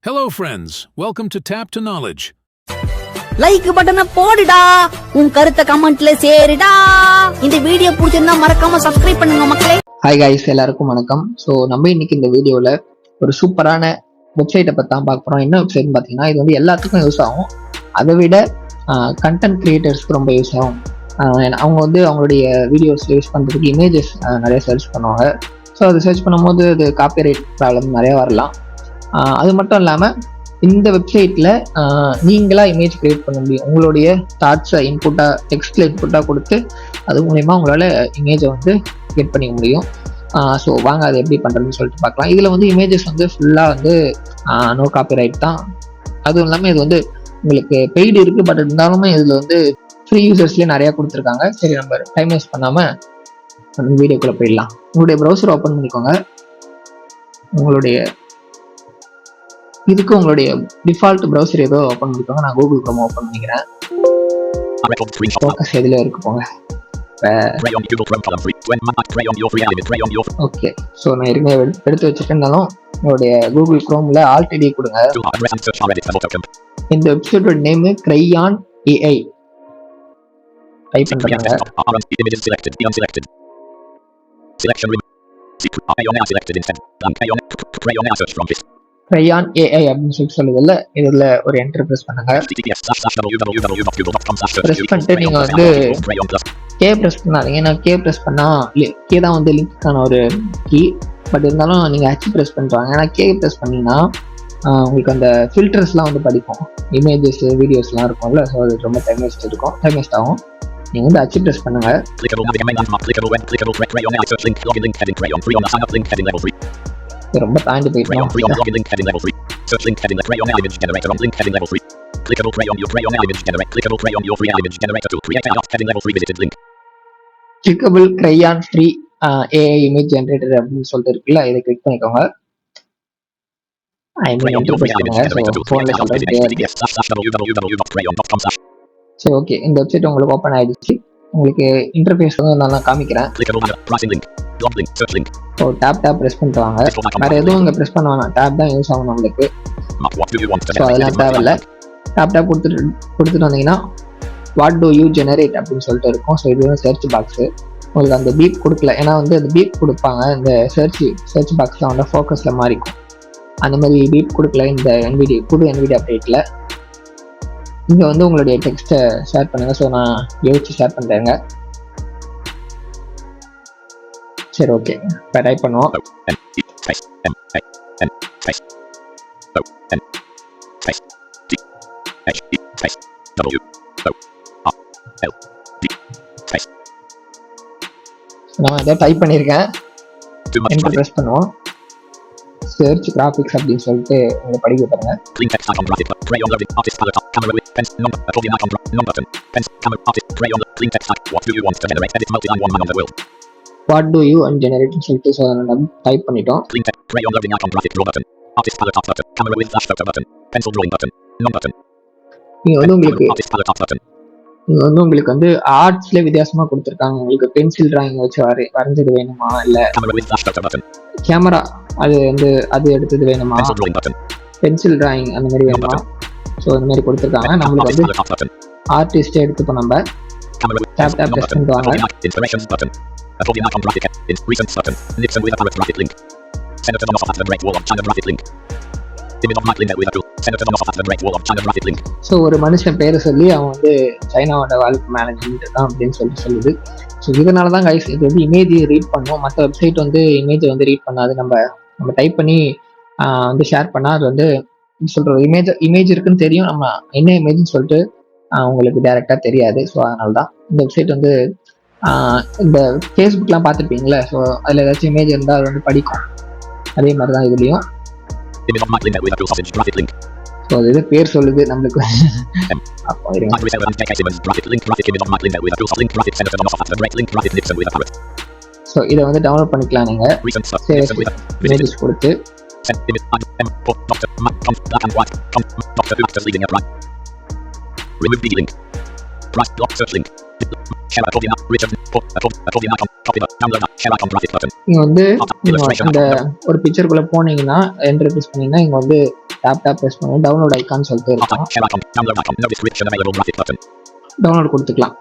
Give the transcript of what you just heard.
Hello friends, welcome to Tap to Knowledge. Like பட்டனை போடுடா, உன் கருத்தை கமெண்ட்ல சேருடா. இந்த வீடியோ பிடிச்சிருந்தா மறக்காம சப்ஸ்கிரைப் பண்ணுங்க மக்களே. ஹாய் கைஸ், எல்லாருக்கும் வணக்கம். ஸோ நம்ம இன்னைக்கு இந்த வீடியோவில் ஒரு சூப்பரான வெப்சைட்டை பற்றி தான் பார்க்க போகிறோம். என்ன வெப்சைட்னு பார்த்தீங்கன்னா, இது வந்து எல்லாத்துக்கும் யூஸ் ஆகும். அதை விட கண்டென்ட் கிரியேட்டர்ஸ்க்கு ரொம்ப யூஸ் ஆகும். அவங்க வந்து அவங்களுடைய வீடியோஸ் யூஸ் பண்ணுறதுக்கு இமேஜஸ் நிறைய சர்ச் பண்ணுவாங்க. ஸோ அது சர்ச் பண்ணும்போது அது காப்பிரைட் ப்ராப்ளம் நிறைய வரலாம். அது மட்டும் இல்லாமல் இந்த வெப்சைட்டில் நீங்களாக இமேஜ் கிரியேட் பண்ண முடியும். உங்களுடைய தாட்ஸை இன்புட்டாக, டெக்ஸ்ட்டில் இன்புட்டாக கொடுத்து அது மூலயமா உங்களால் இமேஜை வந்து கிரியேட் பண்ணிக்க முடியும். ஸோ வாங்க அதை எப்படி பண்ணுறதுன்னு சொல்லிட்டு பார்க்கலாம். இதில் வந்து இமேஜஸ் வந்து ஃபுல்லாக வந்து நோ காப்பிரைட் தான். அதுவும் இல்லாமல் இது வந்து உங்களுக்கு பெய்டு இருக்குது, பட் இருந்தாலுமே இதில் வந்து ஃப்ரீ யூசர்ஸ்லேயே நிறையா கொடுத்துருக்காங்க. சரி, நம்ம டைம் வேஸ்ட் பண்ணாமல் அந்த வீடியோக்குள்ளே போயிடலாம். உங்களுடைய ப்ரௌசர் ஓப்பன் பண்ணிக்கோங்க. உங்களுடைய டிஃபால்ட் ப்ரௌசர் ஏதோ ஓப்பன் பண்ணிக்கோங்க. நான் கூகுள் குரோம் ஓப்பன் பண்ணிக்கிறேன். ஃபோக்கஸ் எதில் இருக்கு போங்க. ஓகே, ஸோ நான் ஏற்கனவே எடுத்து வச்சுருந்தாலும் உங்களுடைய கூகுள் குரோமில் ஆல்ரெடி கொடுங்க. இந்த வெப்சைட்டோட நேமு கிரையான் ஏஐ டைப் பண்ணுறாங்க. கிரையான் ஏஐ அப்படின்னு சொல்லுதில்ல, இதுல ஒரு என்டர் பிரஸ் பண்ணுங்க. பிரஸ் பண்ணிட்டு நீங்க வந்து கே பிரஸ் பண்ணாதீங்க. ஏன்னா கே பிரஸ் பண்ணா கே தான் வந்து லிங்க்கான ஒரு கீ. பட் இருந்தாலும் நீங்க ஹெச் பிரஸ் பண்ணுறாங்க. ஏன்னா கே பிரஸ் பண்ணீங்கன்னா உங்களுக்கு அந்த ஃபில்டர்ஸ்லாம் வந்து படிக்கும். இமேஜஸ், வீடியோஸ்லாம் இருக்கும்ல, ஸோ அது ரொம்ப டைம் வேஸ்ட் ஆகும். நீங்க வந்து ஹெச் பிரஸ் பண்ணுங்க. ரொம்ப தாண்டி போயிட்டோம். Clickable crayon free AI image generator அப்படின்னு சொல்லிட்டு இருக்குல்ல, இதை கிளிக் பண்ணிக்கோங்க. சரி, ஓகே, இந்த வெப்சைட் உங்களுக்கு ஓப்பன் ஆயிடுச்சு. உங்களுக்கு இன்டர்ஃபேஸ் வந்து நான் காமிக்கிறேன். டேப் பிரஸ் பண்ணிட்டு வாங்க. வேற எதுவும் இங்கே பிரஸ் பண்ண வேணாம், டேப் தான் யூஸ் ஆகும் நம்மளுக்கு. ஸோ அதெல்லாம் தேவையில்லை. டேப் கொடுத்துட்டு வந்தீங்கன்னா வாட் டு யூ ஜெனரேட் அப்படின்னு சொல்லிட்டு இருக்கும். ஸோ இது வந்து சர்ச் பாக்ஸு. உங்களுக்கு அந்த பீப் கொடுக்கல, ஏன்னா வந்து அந்த பீப் கொடுப்பாங்க இந்த சர்ச் பாக்ஸில் வந்து ஃபோக்கஸில் மாறிக்கும். அந்த மாதிரி பீப் கொடுக்கல இந்த புது NVIDIA அப்டேட்டில். இங்கே வந்து உங்களுடைய டெக்ஸ்ட்டை ஷேர் பண்ணுங்கள். ஸோ நான் யோசிச்சு ஷேர் பண்ணுறேங்க. சரி, ஓகே, இப்போ டைப் பண்ணுவோம். நான் இதை டைப் பண்ணியிருக்கேன். என்டர் பிரஸ் பண்ணுவோம். சர்ச் கிராஃபிக்ஸ் அப்படின்னு சொல்லிட்டு உங்க படிக்க பாருங்க. What to you and generate சொல்லிட்டு டைப் பண்ணிட்டோம். நீங்க வந்து உங்களுக்கு வந்து ஆர்ட்ஸ்ல வித்தியாசமா கொடுத்துருக்காங்க. உங்களுக்கு பென்சில் டிராயிங் வச்சு வரைஞ்சது வேணுமா, இல்ல கேமரா அது எடுத்தது வேணுமா, பென்சில் டிராயிங் அந்த மாதிரி வேணுமா, ஸோ அந்த மாதிரி கொடுத்துருக்காங்க. நம்மளுக்கு வந்து ஆர்டிஸ்டே எடுத்துப்போம். நம்ம டேப் பிரஸ் பண்ணுவாங்க. ஸோ ஒரு மனுஷன் பேரை சொல்லி அவன் வந்து சைனாவோட வாழ்க்கை மேனேஜ்மெண்ட் தான் அப்படின்னு சொல்லுது. ஸோ இதனால தான் கைஸ் இது வந்து இமேஜ் ரீட் பண்ணும். மற்ற வெப்சைட் வந்து இமேஜை வந்து ரீட் பண்ணாது. நம்ம டைப் பண்ணி வந்து ஷேர் பண்ணால் அது வந்து சொல்கிற இமேஜ் இருக்குன்னு தெரியும். நம்ம என்ன இமேஜ்னு சொல்லிட்டு உங்களுக்கு டைரெக்டாக தெரியாது. ஸோ அதனால தான் இந்த வெப்சைட் வந்து இந்த ஃபேஸ்புக்லாம் பார்த்துருப்பீங்களே, ஸோ அதில் ஏதாச்சும் இமேஜ் இருந்தால் அது வந்து படிக்கும். அதே மாதிரி தான் இதுலேயும். ஸோ அது பேர் சொல்லுது நம்மளுக்கு. ஸோ இதை வந்து டவுன்லோட் பண்ணிக்கலாம் நீங்கள் இமேஜஸ் கொடுத்து. நீங்க வந்து இந்த ஒரு பிக்சருக்குள்ள போனீங்கன்னா என்டர் ப்ரெஸ் பண்ணீங்கன்னா இங்க வந்து டேப் ப்ரெஸ் பண்ணி டவுன்லோட் ஐகான் சொல்லிட்டு இருக்கும். டவுன்லோட் கொடுத்துக்கலாம்.